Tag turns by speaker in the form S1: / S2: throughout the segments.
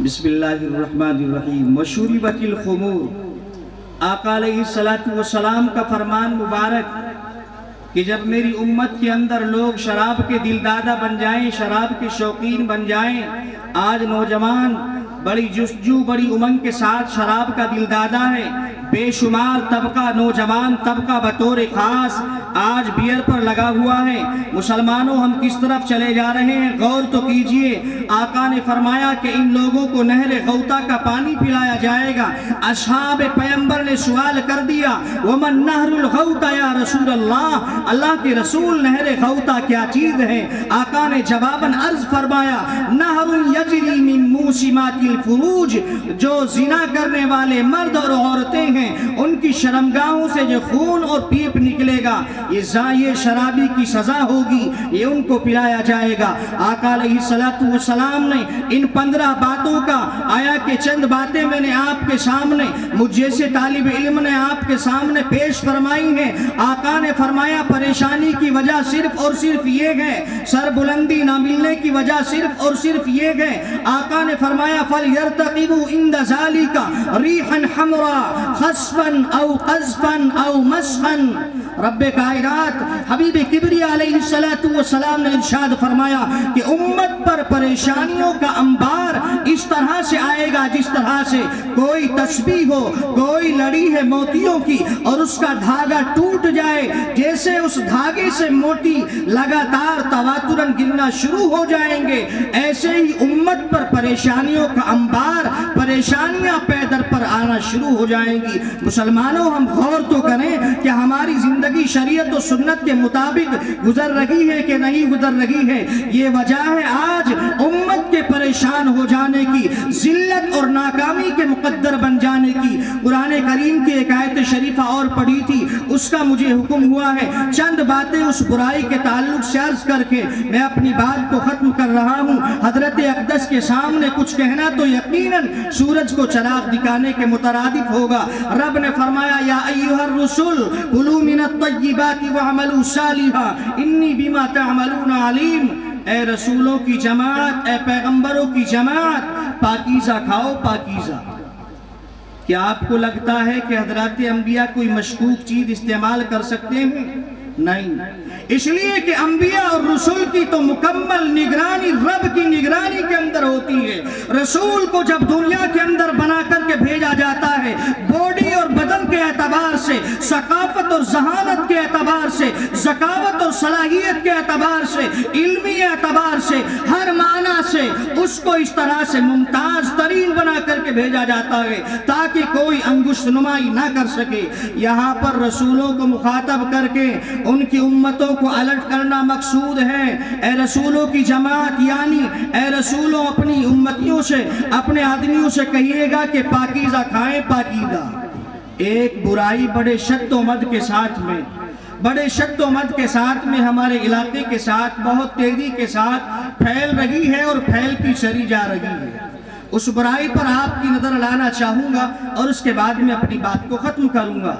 S1: بسم اللہ الرحمن الرحیم وشربت الخمور۔ آقا علیہ السلام کا فرمان مبارک کہ جب میری امت کے اندر لوگ شراب کے دلدادہ بن جائیں، شراب کے شوقین بن جائیں، آج نوجوان بڑی جستجو بڑی امنگ کے ساتھ شراب کا دلدادہ ہے، بے شمار طبقہ نوجوان طبقہ بطور خاص آج بیئر پر لگا ہوا ہے۔ مسلمانوں ہم کس طرف چلے جا رہے ہیں غور تو کیجئے۔ آقا نے فرمایا کہ ان لوگوں کو نہر غوطہ کا پانی پلایا جائے گا۔ اصحاب پیغمبر نے سوال کر دیا ومن نہر الغوطہ یا رسول اللہ، اللہ کے رسول نہر غوطہ کیا چیز ہے؟ آقا نے جواباً عرض فرمایا نہر یجری من موسمات الفروج، جو زنا کرنے والے مرد اور عورتیں ہیں ان کی شرمگاہوں سے جو خون اور پیپ نکلے گا، یہ شرابی کی سزا ہوگی، یہ ان کو پلایا جائے گا۔ آقا علیہ السلام نے ان 15 باتوں کا آیا کہ چند باتیں میں نے آپ کے سامنے مجھ جیسے طالب علم نے آپ کے سامنے پیش فرمائی ہیں۔ آقا نے فرمایا پریشانی کی وجہ صرف اور صرف یہ ہے، سر بلندی نہ ملنے کی وجہ صرف اور صرف یہ ہے۔ آقا نے فرمایا فَلْيَرْتَقِبُوا عِنْدَ ذَلِكَ رِيحًا حَمْرًا خَصْفًا أَوْ قَذْفًا أَوْ مَسْخًا۔ رب کائنات حبیب کبریا علیہ السلام نے ارشاد فرمایا کہ امت پر پریشانیوں کا انبار اس طرح سے آئے گا جس طرح سے کوئی تسبیح ہو، کوئی لڑی ہے موتیوں کی اور اس کا دھاگا ٹوٹ جائے، جیسے اس دھاگے سے موتی لگاتار تواتراً گرنا شروع ہو جائیں گے، ایسے ہی امت پر پریشانیوں کا انبار، پریشانیاں پے در پر آنا شروع ہو جائیں گی۔ مسلمانوں ہم غور تو کریں کہ ہماری زندگی شریعت و سنت کے مطابق گزر رہی ہے کہ نہیں گزر رہی ہے۔ یہ وجہ ہے آج امت کے پریشان ہو جانے کی، ذلت اور ناکامی کے مقدر بن جانے کی۔ قرآن کریم کی ایک آیت شریفہ اور پڑھی تھی، اس کا مجھے حکم ہوا ہے چند باتیں اس برائی کے تعلق سے عرض کر کے میں اپنی بات کو ختم کر رہا ہوں۔ حضرت اقدس کے سامنے کچھ کہنا تو یقیناً سورج کو چراغ دکھانے کے مترادف ہوگا۔ رب نے فرمایا یا ایھا الرسل کلوا من الطیبات واعملوا صالحا انی بما تعملون علیم۔ اے رسولوں کی جماعت، اے پیغمبروں کی جماعت، پاکیزہ کھاؤ پاکیزہ۔ کیا آپ کو لگتا ہے کہ حضرات انبیاء کوئی مشکوک چیز استعمال کر سکتے ہیں؟ نہیں، اس لیے کہ انبیاء اور رسول کی تو مکمل نگرانی رب کی نگرانی کے اندر ہوتی ہے۔ رسول کو جب دنیا کے اندر بنا کر کے بھیجا جاتا ہے، باڈی اور بدن کے اعتبار سے، ثقافت اور ذہانت کے اعتبار سے، ذکاوت اور صلاحیت کے اعتبار سے، علمی اعتبار سے، ہر معنی سے اس کو اس طرح سے ممتاز ترین بنا کر کے بھیجا جاتا ہے تاکہ کوئی انگشت نمائی نہ کر سکے۔ یہاں پر رسولوں کو مخاطب کر کے ان کی امتوں کو الرٹ کرنا مقصود ہے۔ اے رسولوں کی جماعت، یعنی اے رسولوں اپنی امتیوں سے، اپنے آدمیوں سے کہیے گا کہ پاکیزہ کھائیں پاکیزہ۔ ایک برائی بڑے شد و مد کے ساتھ میں، بڑے شد و مد کے ساتھ میں ہمارے علاقے کے ساتھ بہت تیزی کے ساتھ پھیل رہی ہے اور پھیلتی چلی جا رہی ہے۔ اس برائی پر آپ کی نظر لانا چاہوں گا اور اس کے بعد میں اپنی بات کو ختم کروں گا۔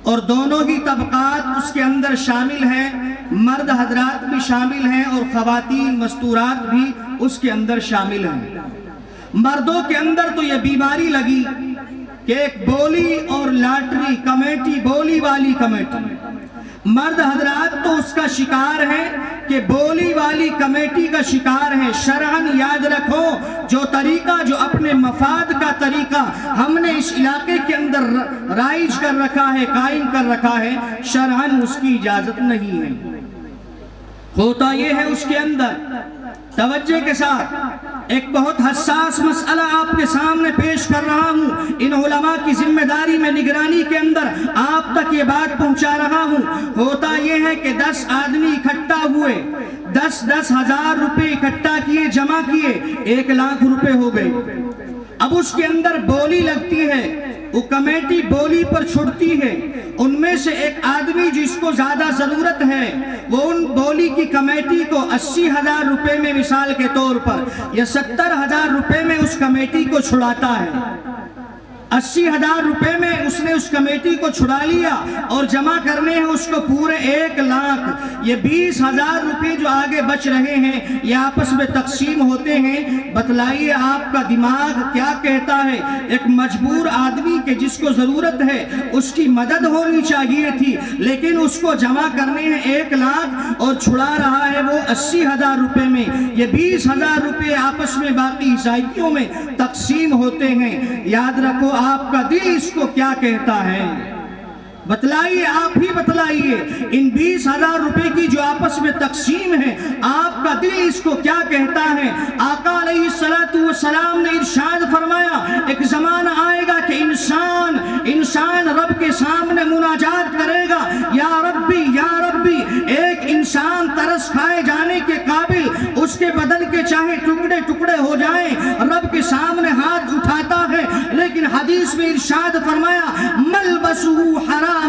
S1: اور دونوں ہی طبقات اس کے اندر شامل ہیں، مرد حضرات بھی شامل ہیں اور خواتین مستورات بھی اس کے اندر شامل ہیں۔ مردوں کے اندر تو یہ بیماری لگی کہ ایک بولی اور لاٹری کمیٹی، بولی والی کمیٹی، مرد حضرات تو اس کا شکار ہے کہ بولی والی کمیٹی کا شکار ہے۔ شرعاً یاد رکھو، جو طریقہ، جو اپنے مفاد کا طریقہ ہم نے اس علاقے کے اندر رائج کر رکھا ہے، قائم کر رکھا ہے، شرعاً اس کی اجازت نہیں ہے۔ ہوتا یہ ہے اس کے اندر، توجہ کے ساتھ ایک بہت حساس مسئلہ آپ کے سامنے پیش کر رہا ہوں، ان علماء کی ذمہ داری میں نگرانی کے اندر آپ تک یہ بات پہنچا رہا ہوں۔ ہوتا یہ ہے کہ 10 آدمی اکٹھا ہوئے، 10 ہزار روپے اکٹھا کیے، جمع کیے، 1 لاکھ روپے ہو گئے۔ اب اس کے اندر بولی لگتی ہے، وہ کمیٹی بولی پر چھڑتی ہے۔ ان میں سے ایک آدمی جس کو زیادہ ضرورت ہے وہ ان بولی کی کمیٹی کو 80,000 روپے میں مثال کے طور پر یا 70,000 روپے میں اس کمیٹی کو چھڑاتا ہے۔ 80,000 रुपए में उसने उस कमेटी को छुड़ा लिया और जमा करने हैं उसको पूरे 1 लाख। ये 20,000 रुपए जो आगे बच रहे हैं ये आपस में तकसीम होते हैं। बतलाइए आपका दिमाग क्या कहता है? एक मजबूर आदमी के जिसको जरूरत है उसकी मदद होनी चाहिए थी, लेकिन उसको जमा करने हैं 1 लाख और छुड़ा रहा है वो 80,000 रुपए में। ये 20,000 रुपए आपस में बाकी ईसाइयों में तकसीम होते हैं। याद रखो आपका दिल इसको क्या कहता है? बतलाइए, आप ही बतलाइए। इन 20,000 रुपए की जो आपस में तकसीम है आपका दिल इसको क्या कहता है? आका अलैहिस्सलातु वस्सलाम ने इरशाद फरमाया एक जमाना आएगा कि इंसान रब के सामने मुनाजात करेगा, या रब्बी या रब्बी। एक इंसान तरस खाए जाने के काबिल, उसके बदन के चाहे टुकड़े टुकड़े हो जाए, रब के सामने हाथ उठाता है, लेकिन हदीस में इरशाद फरमाया मलबसुहु हरामुन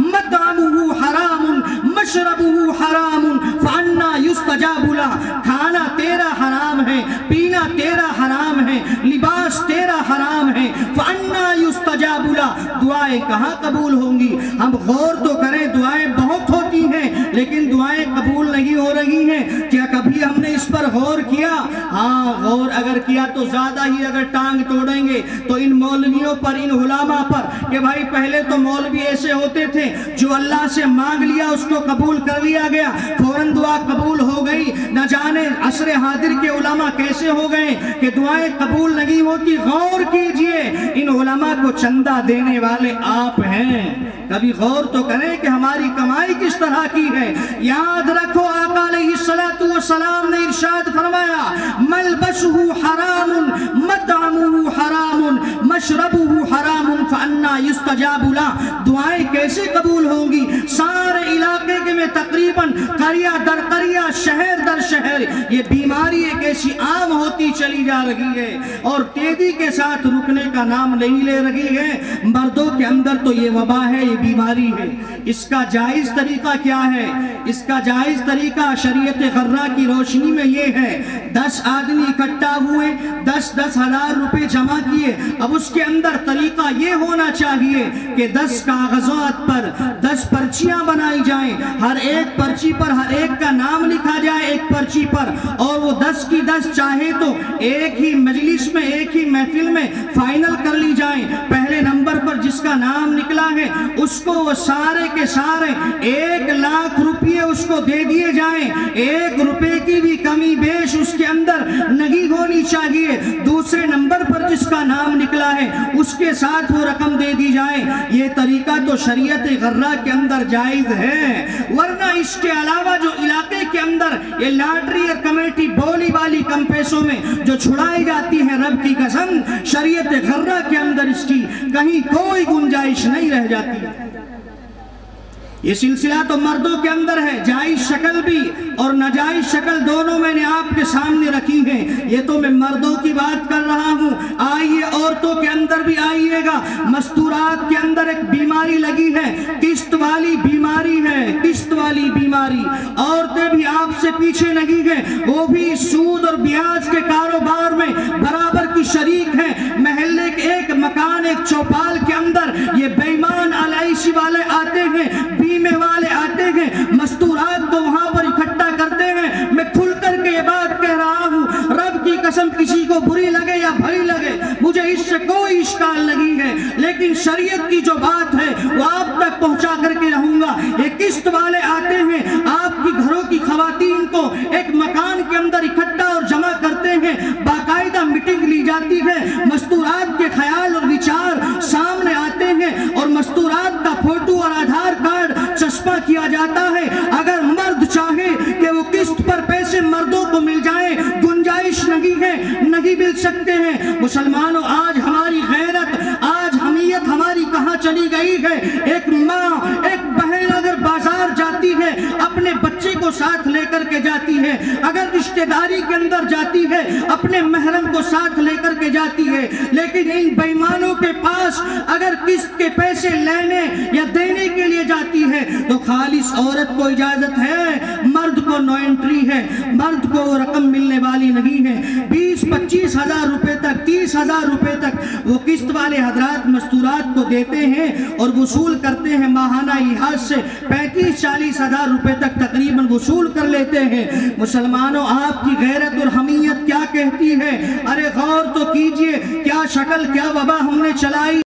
S1: मतअमुहु हरामुन मशरबुहु हरामुन फअन्ना युस्तजाबु लह। खाना तेरा हराम है, पीना तेरा हराम है, लिबास तेरा हराम है, फअन्ना युस्तजाबु लह। दुआएं कहाँ कबूल होंगी? हम गौर तो करें, दुआएं बहुत होती हैं लेकिन दुआएं कबूल नहीं हो रही हैं। क्या कभी हमने इस पर गौर किया? हाँ, गौर अगर किया तो ज्यादा ही अगर टांग तोड़ेंगे तो इन मौलवियों पर, इन उलामा पर, कि भाई पहले तो मौलवी ऐसे होते थे जो अल्लाह से मांग लिया उसको कबूल कर लिया गया, फौरन दुआ कबूल हो गई। न जाने असरे हाजिर के उलामा कैसे हो गए कि दुआएं कबूल नहीं होती। गौर कीजिए, इन उलामा को चंदा देने वाले आप हैं। कभी गौर तो करें कि हमारी कमाई किस तरह की है। याद रखो आका अलैहिस्सलातु वस्सलाम ने इरशाद फरमाया मलबसुहु हरामुन मतअमुहु हरामुन मशरबुहु हरामुन फअन्ना युस्तजाबु लह। दुआएं कैसे कबूल होंगी? सारे इलाके के में तकरीबन करिया दर करिया, शहर दर शहर ये बीमारी एक ऐसी आम होती चली जा रही है और तेजी के साथ रुकने का नाम नहीं ले रही है। मर्दों के अंदर तो ये वबा है, ये बीमारी है। इसका जायज तरीका क्या है? इसका जायज तरीका शरीयत गर्रा की रोशनी में ये है, 10 आदमी इकट्ठा हुए, 10-10 हजार रुपए जमा किए। अब उसके अंदर तरीका ये होना चाहिए कि 10 कागजात पर 10 पर्चियां बनाई जाएं, हर एक पर्ची पर हर एक का नाम लिखा जाए एक पर्ची पर, और वो 10 की 10 चाहे तो एक ही मजलिस में, एक ही महफिल में फाइनल कर ली जाए। पहले नंबर पर जिसका नाम निकला है उसको वो सारे के सारे 1 लाख रुपये उसको दे दिए जाएं। 1 रुपए की भी कमी बेश उसके अंदर नहीं होनी चाहिए। दूसरे नंबर पर जिसका नाम निकला है उसके साथ वो रकम दे दी जाए। ये तरीका तो शरीयत गर्रा के अंदर जायज है, वरना इसके अलावा जो इलाके के अंदर ये लॉटरी और कमेटी बोली वाली कम पैसों में जो छुड़ाई जाती है, रब की कसम शरीयत गर्रा के अंदर इसकी कहीं कोई गुंजाइश नहीं रह जाती। ये सिलसिला तो मर्दों के अंदर है, जायज शक्ल भी और नाजायज शक्ल दोनों मैंने आपके सामने रखी है। ये तो मैं मर्दों की बात कर रहा हूँ, आइए औरतों के अंदर भी आइएगा। मस्तूरात के अंदर एक बीमारी लगी है, किस्त वाली बीमारी है, किस्त वाली बीमारी। औरतें भी आपसे पीछे नहीं है, वो भी सूद और ब्याज के कारोबार में बराबर की शरीक है। महल्ले के एक मकान, एक चौपाल के अंदर ये बेईमान एलआईसी वाले आते हैं, बीमे वाले आते हैं, मस्तूरात को वहां पर इकट्ठा करते हैं। मैं खुल करके ये बात कह रहा हूँ, रब की कसम किसी को बुरी लगे या भली लगे मुझे इससे कोई इश्काल नहीं है, लेकिन शरीयत की जो बात है वो आप तक पहुंचा करके रहूंगा। ये किस्त वाले आते हैं, आपकी घरों की खवातीन को एक मकान के अंदर इकट्ठा और जमा करते हैं, बाकायदा मीटिंग ली जाती है, मस्तूरात के ख्याल और विचार सामने आते हैं और मस्तूरात का फोटो और आधार कार्ड चस्पा किया जाता है। अगर मर्द चाहे कि वो किस्त पर पैसे मर्दों को मिल जाए, गुंजाइश नहीं है, नहीं मिल सकते हैं। मुसलमानों, आज हमारी गैरत, आज हमीयत हमारी कहाँ चली गई है? एक माँ, एक बहन अगर बाजार जाती है अपने बच्चे को साथ लेकर के जाती है, अगर रिश्तेदारी के अंदर जाती है अपने महरम को साथ लेकर के जाती है, लेकिन इन बेईमानों के पास अगर किस्त के पैसे लेने या देने के लिए जाती है तो खालिस औरत को इजाजत है, मर्द को नो एंट्री है, मर्द को रकम मिलने वाली नहीं है। 20-25 हजार रुपए तक تک 30,000 روپے تک وہ قسط والے حضرات مستورات کو دیتے ہیں اور وصول کرتے ہیں. ماہانہ لحاظ سے 35-40,000 روپے تک تقریباً وصول کر لیتے ہیں. مسلمانوں آپ کی غیرت اور حمیت کیا کہتی ہے؟ ارے غور تو کیجئے، کیا شکل کیا وبا ہم نے چلائی.